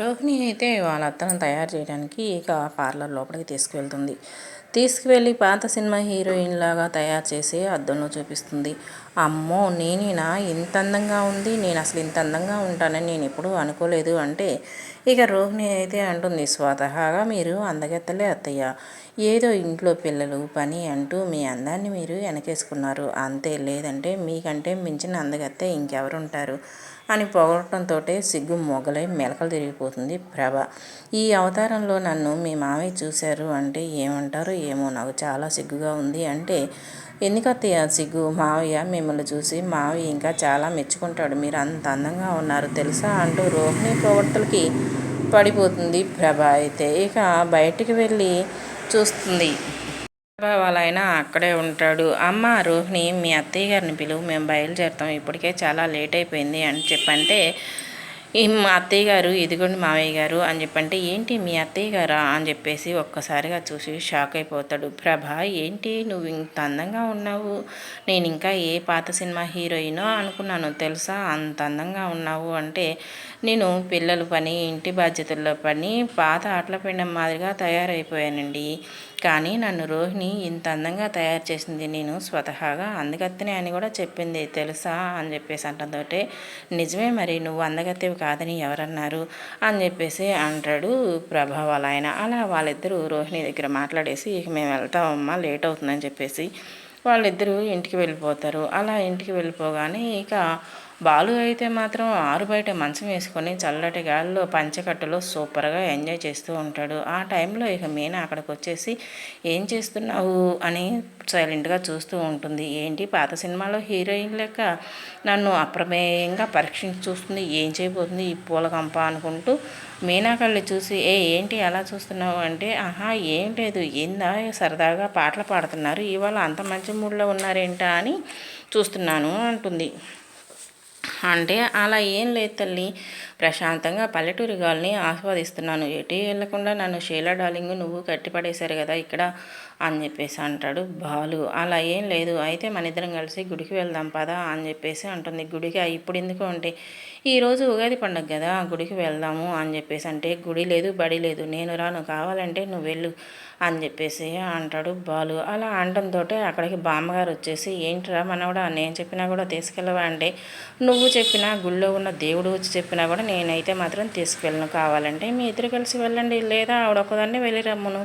రోహిణి అయితే వాళ్ళ అత్తను తయారు చేయడానికి ఇక పార్లర్ లోపలికి తీసుకువెళ్తుంది. తీసుకువెళ్ళి పాత సినిమా హీరోయిన్ లాగా తయారు చేసి అద్దంలో చూపిస్తుంది. అమ్మో, నేనేనా ఇంత అందంగా ఉంది, నేను అసలు ఇంత అందంగా ఉంటానని నేను ఎప్పుడూ అనుకోలేదు అంటే ఇక రోహిణి అయితే అంటుంది, స్వతహాగా మీరు అందగత్తలే అత్తయ్య, ఏదో ఇంట్లో పిల్లలు పని అంటూ మీ అందాన్ని మీరు వెనకేసుకున్నారు అంతే, లేదంటే మీకంటే మించిన అందగత్తే ఇంకెవరుంటారు అని పొగడటంతో సిగ్గు మొగలై మెలకలు తిరిగిపోతుంది ప్రభ. ఈ అవతారంలో నన్ను మీ మావయ్య చూశారు అంటే ఏమంటారో ఏమో, నాకు చాలా సిగ్గుగా ఉంది అంటే, ఎందుకత్తయ్య సిగ్గు, మావయ్య మిమ్మల్ని చూసి మావయ్య ఇంకా చాలా మెచ్చుకుంటాడు, మీరు అంత అందంగా ఉన్నారు తెలుసా అంటూ రోహిణి పొగడ్తలకి పడిపోతుంది ప్రభ. అయితే ఇక బయటికి వెళ్ళి చూస్తుంది. వాళ్ళ ఆయన అక్కడే ఉంటాడు. అమ్మ రోహిణి, మీ అత్తయ్య గారిని పిలువు, మేము బయలుదేరుతాం, ఇప్పటికే చాలా లేట్ అయిపోయింది అని చెప్పంటే, మా అత్తయ్య గారు ఇదిగోండి మావయ్య గారు అని చెప్పంటే, ఏంటి మీ అత్తయ్య గారా అని చెప్పేసి ఒక్కసారిగా చూసి షాక్ అయిపోతాడు. ప్రభ, ఏంటి నువ్వు ఇంత అందంగా ఉన్నావు, నేను ఇంకా ఏ పాత సినిమా హీరోయినో అనుకున్నాను తెలుసా, అంత అందంగా ఉన్నావు అంటే, నేను పిల్లల పని ఇంటి బాధ్యతల్లో పని పాత ఆటల పిండం మాదిరిగా తయారైపోయానండి, కానీ నన్ను రోహిణి ఇంత అందంగా తయారు చేసింది నేను స్వతహాగా అందగత్తెనే అని కూడా చెప్పింది తెలుసా అని చెప్పేసి అంటంతోటే, నిజమే మరి, నువ్వు అందగత్తెవి కాదని ఎవరన్నారు అని చెప్పేసి అంటాడు ప్రభావాల ఆయన. అలా వాళ్ళిద్దరూ రోహిణి దగ్గర మాట్లాడేసి, ఇక మేము వెళ్తామమ్మా లేట్ అవుతుందని చెప్పేసి వాళ్ళిద్దరూ ఇంటికి వెళ్ళిపోతారు. అలా ఇంటికి వెళ్ళిపోగానే ఇక బాలు అయితే మాత్రం ఆరు బయట మంచం వేసుకొని చల్లటి గాలిలో పంచకట్టులో సూపర్గా ఎంజాయ్ చేస్తూ ఉంటాడు. ఆ టైంలో ఇక మీనా అక్కడికి వచ్చేసి, ఏం చేస్తున్నావు అని సైలెంట్గా చూస్తూ ఉంటుంది. ఏంటి పాత సినిమాలో హీరోయిన్ లెక్క నన్ను అప్రమేయంగా పరీక్షించి చూస్తుంది, ఏం చేయబోతుంది ఈ పూలకంప అనుకుంటూ మీనా కళ్ళు చూసి, ఏంటి అలా చూస్తున్నావు అంటే, ఆహా ఏం లేదు, ఏందా సరదాగా పాటలు పాడుతున్నారు, ఇవాళ అంత మంచి మూడ్లో ఉన్నారేంటా అని చూస్తున్నాను అంటుంది. అంటే అలా ఏం లేదు తల్లి, ప్రశాంతంగా పల్లెటూరి గాలిని ఆస్వాదిస్తున్నాను, ఎటు వెళ్లకుండా నన్ను షీలా డార్లింగ్ నువ్వు కట్టిపడేశారు కదా ఇక్కడ అని చెప్పేసి అంటాడు బాలు. అలా ఏం లేదు, అయితే మన ఇద్దరం కలిసి గుడికి వెళ్దాం పదా అని చెప్పేసి అంటుంది. గుడికి ఇప్పుడు ఎందుకు అంటే, ఈరోజు ఉగాది పండుగ కదా గుడికి వెళ్దాము అని చెప్పేసి అంటే, గుడి లేదు బడి లేదు, నేను రాను, కావాలంటే నువ్వు వెళ్ళు అని చెప్పేసి అంటాడు బాలు. అలా అనడంతో అక్కడికి బామ్మగారు వచ్చేసి, ఏంట్రా మనవడా నేను చెప్పినా కూడా తీసుకెళ్ళవా అంటే, నువ్వు చెప్పినా గుళ్ళో ఉన్న దేవుడు వచ్చి చెప్పినా కూడా నేనైతే మాత్రం తీసుకెళ్ళను, కావాలంటే మీ ఇద్దరు కలిసి వెళ్ళండి, లేదా ఆవిడ ఒక్కదాన్నే వెళ్ళి రమ్మును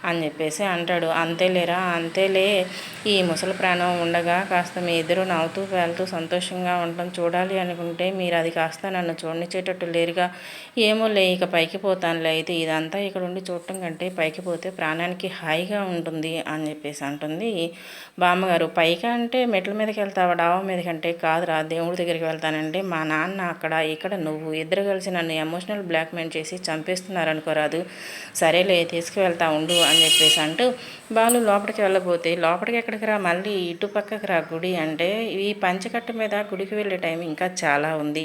అని చెప్పేసి అంటాడు. అంతేలేరా అంతేలే, ఈ ముసలి ప్రాణం ఉండగా కాస్త మీ ఇద్దరు నవ్వుతూ పేలుతూ సంతోషంగా ఉండటం చూడాలి అనుకుంటే మీరు అది కాస్త నన్ను చూడనిచ్చేటట్టు లేరుగా, ఏమోలే ఇక పైకి పోతానులే, అయితే ఇదంతా ఇక్కడ ఉండి చూడటం కంటే పైకి పోతే ప్రాణానికి హాయిగా ఉంటుంది అని చెప్పేసి అంటుంది బామ్మగారు. పైకి అంటే మెట్ల మీదకి వెళ్తావా డాబా మీదకంటే, కాదురా దేవుడి దగ్గరికి వెళ్తానంటే, మా నాన్న అక్కడ ఇక్కడ నువ్వు ఇద్దరు కలిసి నన్ను ఎమోషనల్ బ్లాక్మెయిల్ చేసి చంపేస్తున్నారనుకోరాదు, సరేలే తీసుకువెళ్తా ఉండు అని చెప్పేసి అంటూ బాలు లోపలికి వెళ్ళబోతే, లోపలికి ఎక్కడికి రా మళ్ళీ ఇటు పక్కకి రా గుడి అంటే, ఈ పంచకట్టు మీద గుడికి వెళ్ళే టైం ఇంకా చాలా ఉంది,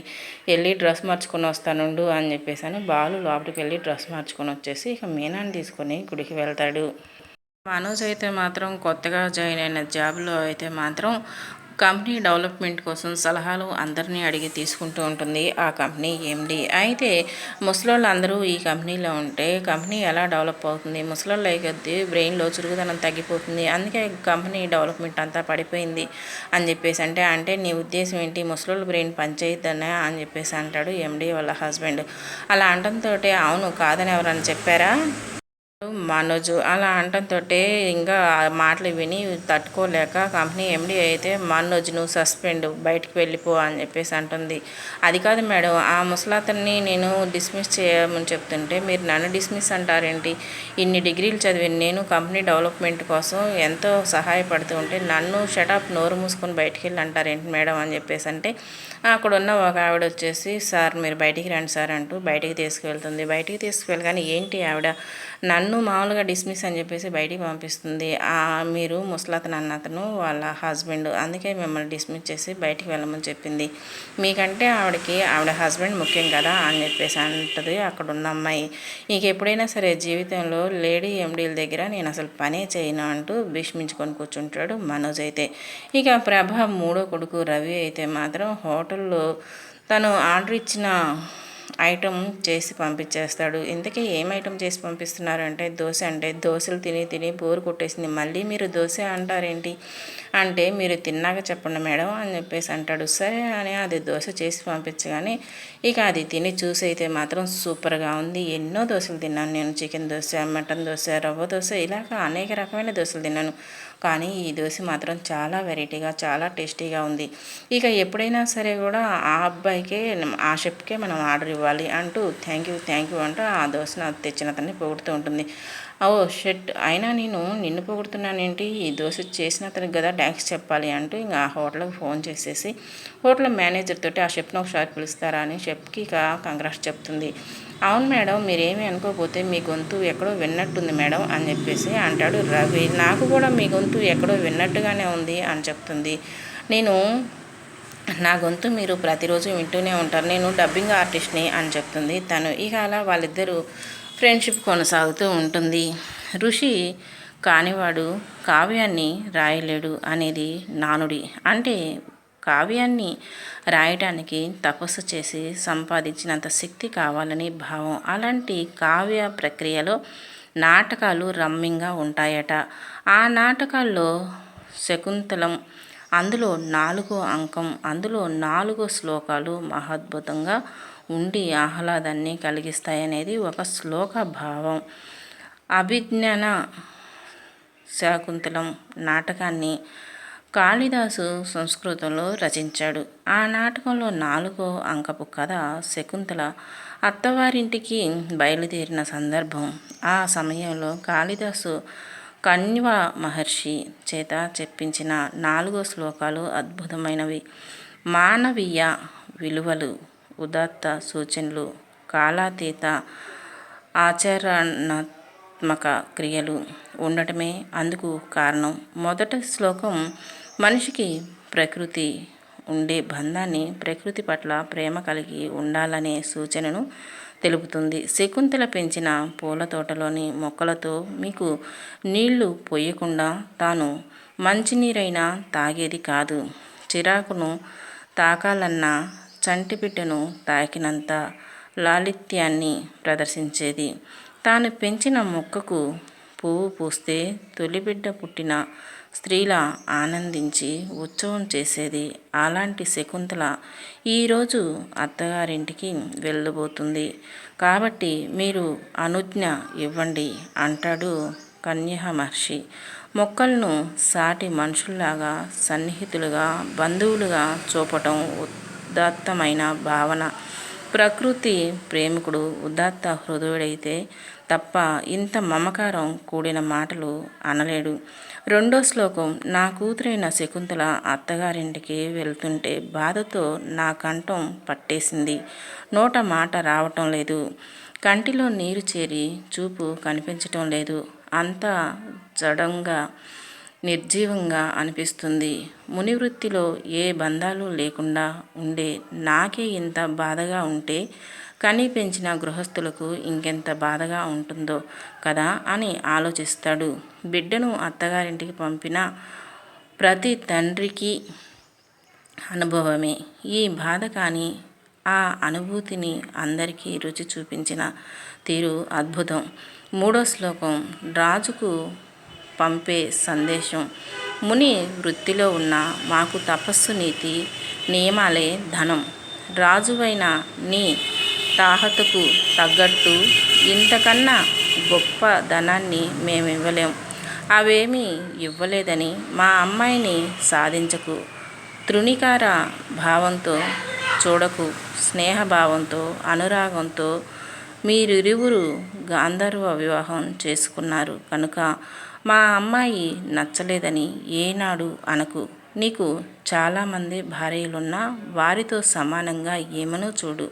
వెళ్ళి డ్రెస్ మార్చుకొని వస్తానుండు అని చెప్పేసి అని బాలు లోపలికి వెళ్ళి డ్రెస్ మార్చుకొని వచ్చేసి ఇక మీనాని తీసుకొని గుడికి వెళ్తాడు. మనోజ్ అయితే మాత్రం కొత్తగా జాయిన్ అయిన జాబ్లో అయితే మాత్రం కంపెనీ డెవలప్మెంట్ కోసం సలహాలు అందరినీ అడిగి తీసుకుంటూ ఉంటుంది ఆ కంపెనీ ఎండి. అయితే ముసలోళ్ళు అందరూ ఈ కంపెనీలో ఉంటే కంపెనీ ఎలా డెవలప్ అవుతుంది, ముసలోళ్ళు అయితే బ్రెయిన్లో చురుకుదనం తగ్గిపోతుంది, అందుకే కంపెనీ డెవలప్మెంట్ అంతా పడిపోయింది అని చెప్పేసి అంటే నీ ఉద్దేశం ఏంటి, ముసలోళ్ళు బ్రెయిన్ పనిచేయద్దనే అని చెప్పేసి అంటాడు ఎండి వాళ్ళ హస్బెండ్. అలా అనడంతో అవును కాదని ఎవరని చెప్పారా మనోజు. అలా అనటంతో ఇంకా మాటలు విని తట్టుకోలేక కంపెనీ ఎండి అయితే, మనోజ్ నువ్వు సస్పెండ్, బయటికి వెళ్ళిపో అని చెప్పేసి అంటుంది. అది కాదు మేడం, ఆ ముసలాతన్ని నేను డిస్మిస్ చేయమని చెప్తుంటే మీరు నన్ను డిస్మిస్ అంటారేంటి, ఇన్ని డిగ్రీలు చదివి నేను కంపెనీ డెవలప్మెంట్ కోసం ఎంతో సహాయపడుతూ ఉంటే నన్ను షటప్ నోరు మూసుకొని బయటికి వెళ్ళి అంటారేంటి మేడం అని చెప్పేసి అంటే, అక్కడ ఉన్న ఒక ఆవిడ వచ్చేసి, సార్ మీరు బయటికి రండి సార్ అంటూ బయటికి తీసుకువెళ్తుంది. బయటికి తీసుకువెళ్ళగానే ఏంటి ఆవిడ నన్ను మామూలుగా డిస్మిస్ అని చెప్పేసి బయటికి పంపిస్తుంది, మీరు ముసలతను అన్నతను వాళ్ళ హస్బెండ్, అందుకే మిమ్మల్ని డిస్మిస్ చేసి బయటికి వెళ్ళమని చెప్పింది, మీకంటే ఆవిడ హస్బెండ్ ముఖ్యం కదా అని చెప్పేసి అంటది అక్కడ ఉన్న అమ్మాయి. ఇక ఎప్పుడైనా సరే జీవితంలో లేడీ ఎండీల దగ్గర నేను అసలు పనే చేయను అంటూ భీష్మించుకొని కూర్చుంటాడు మనోజ్ అయితే. ఇక ప్రభ మూడో కొడుకు రవి అయితే మాత్రం హోటల్లో తను ఆర్డర్ ఇచ్చిన ఐటెం చేసి పంపించేస్తాడు. ఇంతకీ ఏం ఐటెం చేసి పంపిస్తున్నారు అంటే దోశ. అంటే దోశలు తిని తిని బోరు కొట్టేసింది, మళ్ళీ మీరు దోశ అంటారేంటి అంటే మీరు తిన్నాక చెప్పండి మేడం అని చెప్పేసి అంటాడు. సరే అని అది దోశ చేసి పంపించగానే ఇక అది తిని చూసి అయితే మాత్రం సూపర్గా ఉంది. ఎన్నో దోశలు తిన్నాను నేను, చికెన్ దోశ, మటన్ దోశ, రవ్వ దోశ, ఇలాగ అనేక రకమైన దోశలు తిన్నాను. కానీ ఈ దోశ మాత్రం చాలా వెరైటీగా చాలా టేస్టీగా ఉంది. ఇక ఎప్పుడైనా సరే కూడా ఆ అబ్బాయికే ఆ షెఫ్కే మనం ఆర్డర్ ఇవ్వాలి అంటూ థ్యాంక్ యూ అంటూ ఆ దోశను తెచ్చిన అతన్ని పొగుడుతూ ఉంటుంది. ఓ షెట్, అయినా నేను నిన్ను పొగుడుతున్నానేంటి, ఈ దోశ చేసిన అతనికి కదా థ్యాంక్స్ చెప్పాలి అంటూ ఇంకా ఆ హోటల్కి ఫోన్ చేసేసి హోటల్ మేనేజర్ తోటి ఆ షెఫ్ని ఒకసారి పిలుస్తారా అని షెఫ్కి ఇక కంగ్రాట్స్ చెప్తుంది. అవును మేడం, మీరేమీ అనుకోకపోతే మీ గొంతు ఎక్కడో విన్నట్టుంది మేడం అని చెప్పేసి అంటాడు రవి. నాకు కూడా మీ గొంతు ఎక్కడో విన్నట్టుగానే ఉంది అని చెప్తుంది. నా గొంతు మీరు ప్రతిరోజు వింటూనే ఉంటారు, నేను డబ్బింగ్ ఆర్టిస్ట్ని అని చెప్తుంది తను. ఇక అలా వాళ్ళిద్దరూ ఫ్రెండ్షిప్ కొనసాగుతూ ఉంటుంది. ఋషి కానివాడు కావ్యాన్ని రాయలేడు అనేది నానుడి. అంటే కావ్యాన్ని రాయటానికి తపస్సు చేసి సంపాదించినంత శక్తి కావాలని భావం. అలాంటి కావ్య ప్రక్రియలో నాటకాలు రమ్యంగా ఉంటాయట. ఆ నాటకాల్లో శకుంతలం, అందులో 4వ అంకం, అందులో 4 శ్లోకాలు మహాద్భుతంగా ఉండి ఆహ్లాదాన్ని కలిగిస్తాయనేది ఒక శ్లోక భావం. అభిజ్ఞాన శాకుంతలం నాటకాన్ని కాళిదాసు సంస్కృతంలో రచించాడు. ఆ నాటకంలో 4వ అంకపు కథ శకుంతల అత్తవారింటికి బయలుదేరిన సందర్భం. ఆ సమయంలో కాళిదాసు కణ్వ మహర్షి చేత చెప్పించిన 4 శ్లోకాలు అద్భుతమైనవి. మానవీయ విలువలు, ఉదాత్త సూచనలు, కాలాతీత ఆచరణాత్మక క్రియలు ఉండటమే అందుకు కారణం. మొదటి శ్లోకం మనిషికి ప్రకృతి ఉండే బంధాన్ని, ప్రకృతి పట్ల ప్రేమ కలిగి ఉండాలనే సూచనను తెలుపుతుంది. శకుంతల పెంచిన పూల తోటలోని మొక్కలతో మీకు నీళ్లు పోయకుండా తాను మంచినీరైనా తాగేది కాదు. చిరాకును తాకాలన్నా చంటిబిడ్డను తాకినంత లాలిత్యాన్ని ప్రదర్శించేది. తాను పెంచిన మొక్కకు పువ్వు పూస్తే తొలిబిడ్డ పుట్టిన స్త్రీలా ఆనందించి ఉత్సవం చేసేది. అలాంటి శకుంతల ఈరోజు అత్తగారింటికి వెళ్ళబోతుంది. కాబట్టి మీరు అనుజ్ఞ ఇవ్వండి అంటాడు కణ్వ మహర్షి. మొక్కలను సాటి మనుషుల్లాగా, సన్నిహితులుగా, బంధువులుగా చూపటం ఉదాత్తమైన భావన. ప్రకృతి ప్రేమికుడు ఉదాత్త హృదయుడైతే తప్ప ఇంత మమకారం కూడిన మాటలు అనలేడు. 2వ శ్లోకం నా కూతురైన శకుంతల అత్తగారింటికి వెళ్తుంటే బాధతో నా కంఠం పట్టేసింది. నోట మాట రావటం లేదు. కంటిలో నీరు చేరి చూపు కనిపించటం లేదు. అంతా జడంగా నిర్జీవంగా అనిపిస్తుంది. మునివృత్తిలో ఏ బంధాలు లేకుండా ఉండే నాకే ఇంత బాధగా ఉంటే కని పెంచిన గృహస్థులకు ఇంకెంత బాధగా ఉంటుందో కదా అని ఆలోచిస్తాడు. బిడ్డను అత్తగారింటికి పంపిన ప్రతి తండ్రికి అనుభవమే ఈ బాధ. కానీ ఆ అనుభూతిని అందరికీ రుచి చూపించిన తీరు అద్భుతం. 3వ శ్లోకం రాజుకు పంపే సందేశం. ముని వృత్తిలో ఉన్న మాకు తపస్సు, నీతి, నియమాలే ధనం. రాజువైన నీ తాహతకు తగ్గట్టు ఇంతకన్నా గొప్ప ధనాన్ని మేమివ్వలేం. అవేమీ ఇవ్వలేదని మా అమ్మాయిని సాధించకు. తృణీకార భావంతో చూడకు. స్నేహభావంతో, అనురాగంతో మీరిరువురు గాంధర్వ వివాహం చేసుకున్నారు కనుక మా అమ్మాయి నచ్చలేదని ఏనాడు అనకు. నీకు చాలామంది భార్యలున్నా వారితో సమానంగా ఏమనో చూడు.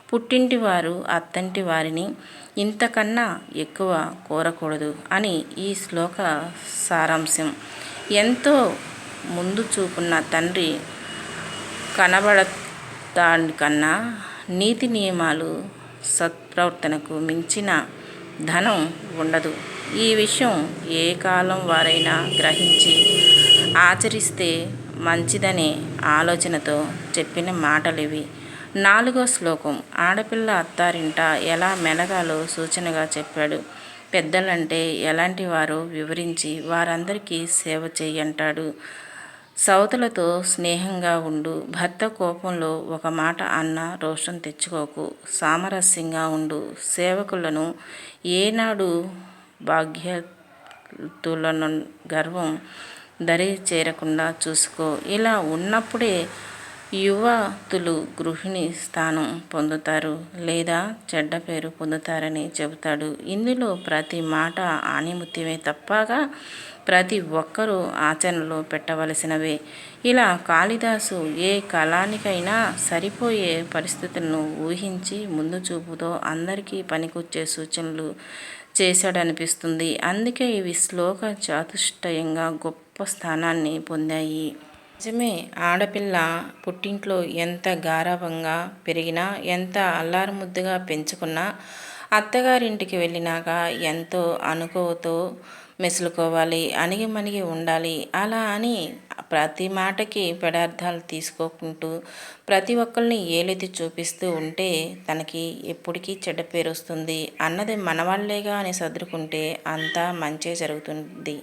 పుట్టింటి వారు అత్తంటి వారిని ఇంతకన్నా ఎక్కువ కోరకూడదు అని ఈ శ్లోక సారాంశం. ఎంతో ముందు చూపున్న తండ్రి కనబడటానికన్నా నీతి నియమాలు, సత్ప్రవర్తనకు మించిన ధనం ఉండదు. ఈ విషయం ఏ కాలం వారైనా గ్రహించి ఆచరిస్తే మంచిదనే ఆలోచనతో చెప్పిన మాటలివి. 4వ శ్లోకం ఆడపిల్ల అత్తారింట ఎలా మెలగాలో సూచనగా చెప్పాడు. పెద్దలంటే ఎలాంటి వారో వివరించి వారందరికీ సేవ చెయ్యంటాడు. సవతులతో స్నేహంగా ఉండు. భర్త కోపంలో ఒక మాట అన్నా రోషం తెచ్చుకోకు. సామరస్యంగా ఉండు. సేవకులను ఏనాడు బాధ్యతులను గర్వం దరి చేరకుండా చూసుకో. ఇలా ఉన్నప్పుడే యువతులు గృహిణి స్థానం పొందుతారు లేదా చెడ్డ పేరు పొందుతారని చెబుతాడు. ఇందులో ప్రతి మాట ఆణిముత్యమే తప్పగా ప్రతి ఒక్కరూ ఆచరణలో పెట్టవలసినవే. ఇలా కాళిదాసు ఏ కాలానికైనా సరిపోయే పరిస్థితులను ఊహించి ముందు చూపుతో అందరికీ పనికొచ్చే సూచనలు చేశాడనిపిస్తుంది. అందుకే ఇవి శ్లోక చాతుష్టయంగా గొప్ప స్థానాన్ని పొందాయి. నిజమే, ఆడపిల్ల పుట్టింట్లో ఎంత గారాబంగా పెరిగినా, ఎంత అల్లారుముద్దుగా పెంచుకున్నా, అత్తగారింటికి వెళ్ళినాక ఎంతో అణకువతో మెసులుకోవాలి, అణిగిమణిగి ఉండాలి. అలా అని ప్రతి మాటకి పెడార్థాలు తీసుకోకుంటూ ప్రతి ఒక్కరిని ఏలెత్తి చూపిస్తూ ఉంటే తనకి ఎప్పటికీ చెడ్డ పేరు వస్తుంది. అన్నది మనవాళ్లేగా అని సర్దుకుంటే అంతా మంచే జరుగుతుంది.